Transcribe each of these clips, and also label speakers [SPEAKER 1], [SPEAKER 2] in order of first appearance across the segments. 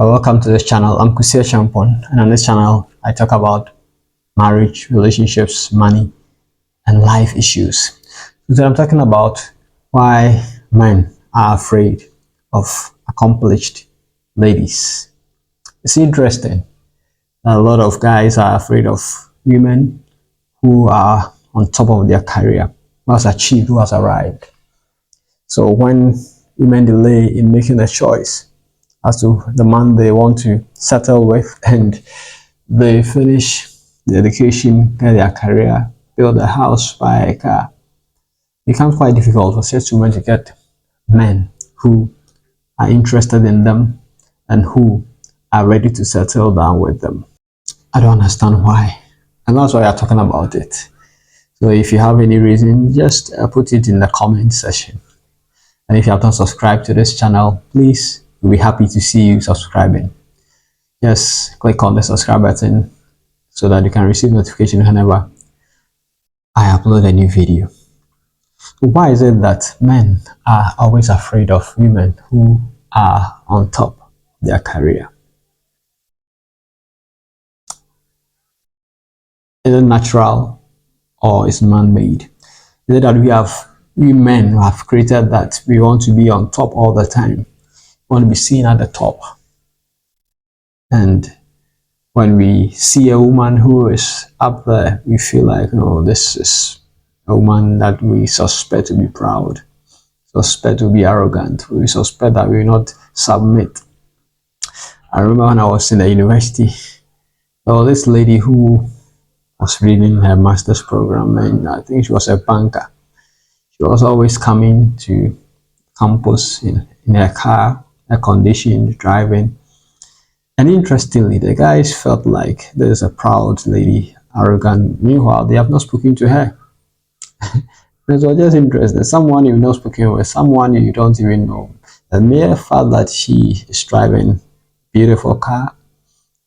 [SPEAKER 1] Welcome to this channel. I'm Kusi Achampong, and on this channel, I talk about marriage, relationships, money, and life issues. Today, I'm talking about why men are afraid of accomplished ladies. It's interesting. A lot of guys are afraid of women who are on top of their career, who has achieved, who has arrived. So when women delay in making a choice as to the man they want to settle with, and they finish the education, get their career, build a house, buy a car, it becomes quite difficult for such women to get men who are interested in them and who are ready to settle down with them. I don't understand why, and that's why I'm talking about it. So if you have any reason, just put it in the comment section. And if you have not subscribed to this channel, please, we'll be happy to see you subscribing. Just click on the subscribe button so that you can receive notification whenever I upload a new video. So why is it that men are always afraid of women who are on top of their career? Is it natural or is man-made? Is it that we men have created that we want to be on top all the time? We want to be seen at the top. And when we see a woman who is up there, we feel like, no, this is a woman that we suspect to be proud, suspect to be arrogant, we suspect that we will not submit. I remember when I was in the university, there was this lady who was reading her master's program, and I think she was a banker. She was always coming to campus in her car, air conditioned, driving. And interestingly, the guys felt like there's a proud lady, arrogant. Meanwhile, they have not spoken to her. It was just interesting. Someone you've not spoken with, someone you don't even know. The mere fact that she is driving a beautiful car,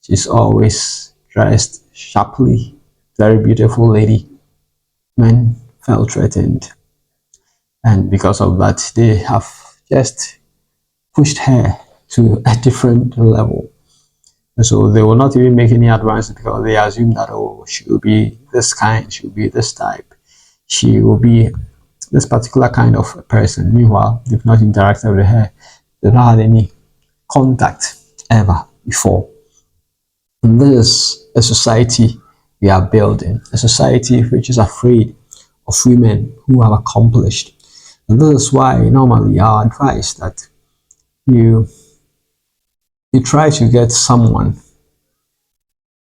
[SPEAKER 1] she's always dressed sharply, very beautiful lady, men felt threatened. And because of that, they have just pushed her to a different level. And so they will not even make any advances because they assume that, oh, she will be this kind, she will be this type, she will be this particular kind of person. Meanwhile, they've not interacted with her, they've not had any contact ever before. And this is a society we are building, a society which is afraid of women who have accomplished. And this is why normally our advice that you try to get someone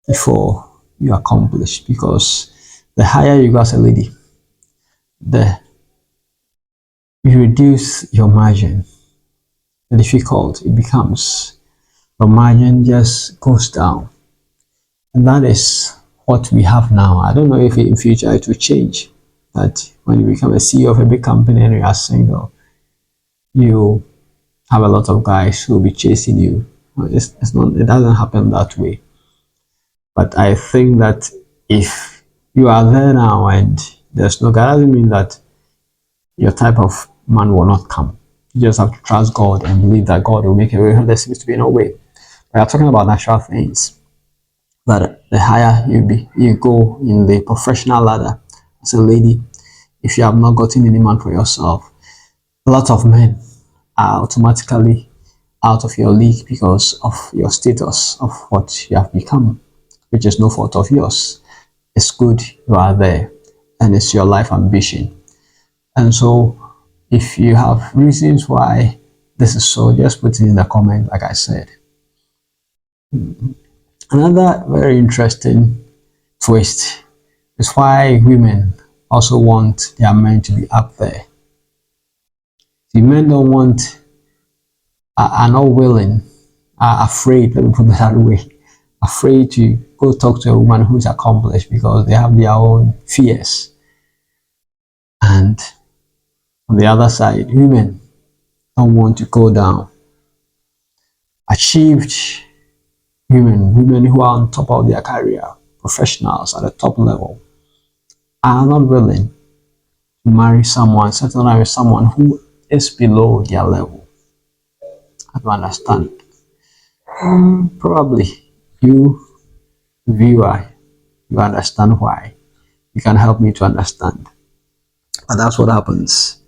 [SPEAKER 1] before you accomplish, because the higher you go as a lady, the you reduce your margin, the difficult it becomes. The margin just goes down, and that is what we have now. I don't know if in future it will change, that when you become a CEO of a big company and you are single, you have a lot of guys who will be chasing you. It's not, it doesn't happen that way. But I think that if you are there now and there's no guy, doesn't mean that your type of man will not come. You just have to trust God and believe that God will make a way when there seems to be no way. We are talking about natural things. That the higher you go in the professional ladder as a lady, if you have not gotten any man for yourself, a lot of men are automatically out of your league because of your status, of what you have become, which is no fault of yours. It's good you are there, and it's your life ambition. And so if you have reasons why this is so, just put it in the comment, like I said. Another very interesting twist is why women also want their men to be up there. The men don't want, are not willing, are afraid, let me put it that way, afraid to go talk to a woman who's accomplished because they have their own fears. And on the other side, women don't want to go down. Achieved women who are on top of their career, professionals at the top level, are not willing to marry someone, settle down with someone who is below their level. I don't understand. Probably you, viewer, you understand why. You can help me to understand. But that's what happens.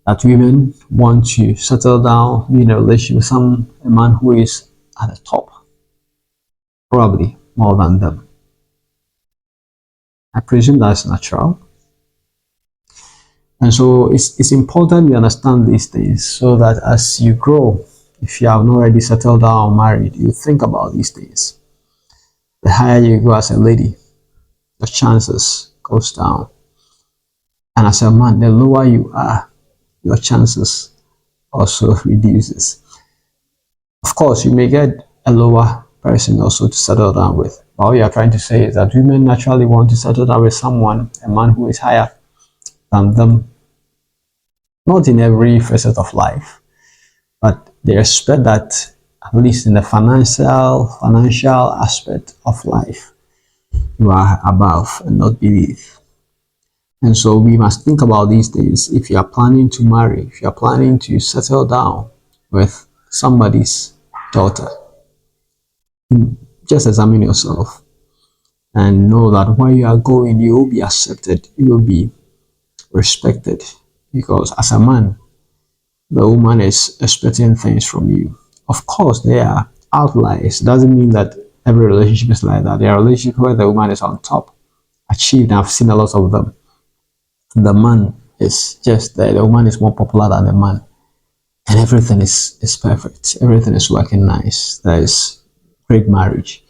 [SPEAKER 1] That women want to settle down, be in a relationship with a man who is at the top, probably more than them. I presume that's natural. And so it's important we understand these things so that as you grow, if you have not already settled down or married, you think about these things. The higher you go as a lady, the chances goes down. And as a man, the lower you are, your chances also reduces. Of course, you may get a lower person also to settle down with. But what you are trying to say is that women naturally want to settle down with someone, a man who is higher than them. Not in every facet of life, but they expect that at least in the financial aspect of life, you are above and not beneath. And so we must think about these things. If you are planning to marry, if you are planning to settle down with somebody's daughter, just examine yourself and know that where you are going, you will be accepted, you will be respected. Because as a man, the woman is expecting things from you. Of course, there are outliers. It doesn't mean that every relationship is like that. There are relationships where the woman is on top, achieved, and I've seen a lot of them. The man is just there. The woman is more popular than the man. And everything is perfect. Everything is working nice. There is great marriage.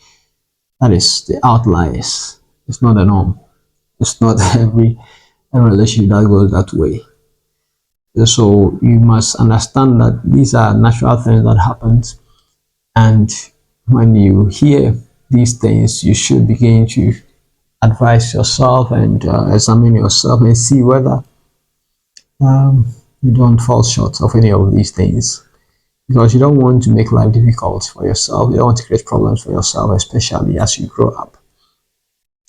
[SPEAKER 1] That is the outliers. It's not the norm. It's not every relationship that goes that way. So you must understand that these are natural things that happen. And when you hear these things, you should begin to advise yourself and examine yourself and see whether you don't fall short of any of these things, because you don't want to make life difficult for yourself. You don't want to create problems for yourself, especially as you grow up.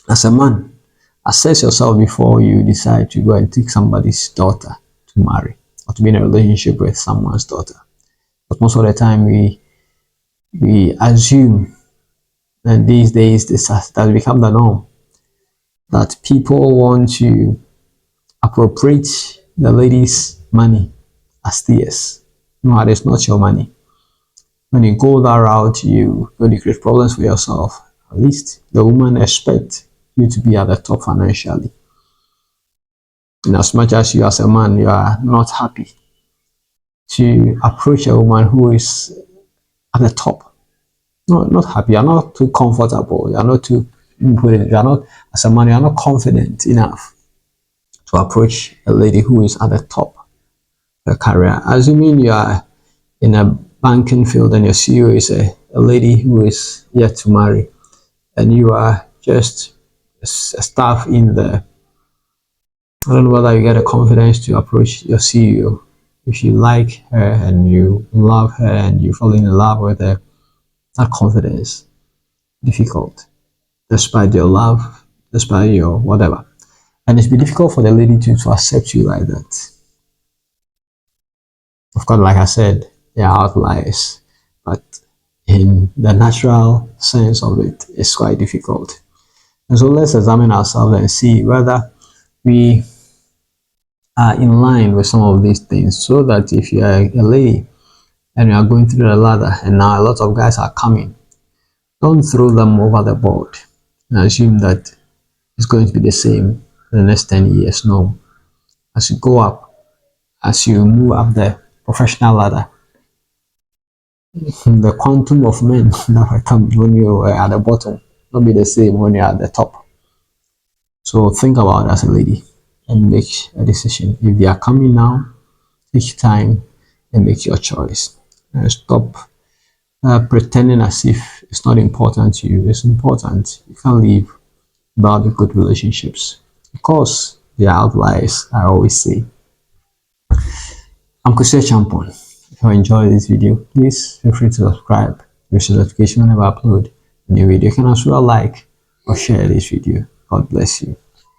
[SPEAKER 1] As a man, assess yourself before you decide to go and take somebody's daughter to marry or to be in a relationship with someone's daughter. But most of the time we assume, and these days this has become the norm, that people want to appropriate the lady's money as theirs. No, it is not your money. When you go that route, you're going to create problems for yourself. At least the woman expects you to be at the top financially. In as much as you as a man, you are not happy to approach a woman who is at the top. No, not happy. You're not too comfortable. You're not too, you're not, as a man, you're not confident enough to approach a lady who is at the top of her career. Assuming you are in a banking field and your CEO is a lady who is yet to marry, and you are just a staff in the, I don't know whether you get the confidence to approach your CEO. If you like her and you love her and you fall in love with her, that confidence difficult, despite your love, despite your whatever. And it's been difficult for the lady to accept you like that. Of course, like I said, there are outliers, but in the natural sense of it, it's quite difficult. And so let's examine ourselves and see whether we are in line with some of these things, so that if you are a lady and you are going through the ladder and now a lot of guys are coming, don't throw them over the board and assume that it's going to be the same for the next 10 years. No. As you go up, as you move up the professional ladder, the quantum of men that will come when you are at the bottom will not be the same when you're at the top. So think about it as a lady and make a decision. If they are coming now, take time and make your choice. And stop pretending as if it's not important to you. It's important. You can't live without good relationships, because they are outliers, I always say. I'm Kusi Achampong. If you enjoyed this video, please feel free to subscribe, receive notification whenever I upload a new video. You can as well like or share this video. God bless you.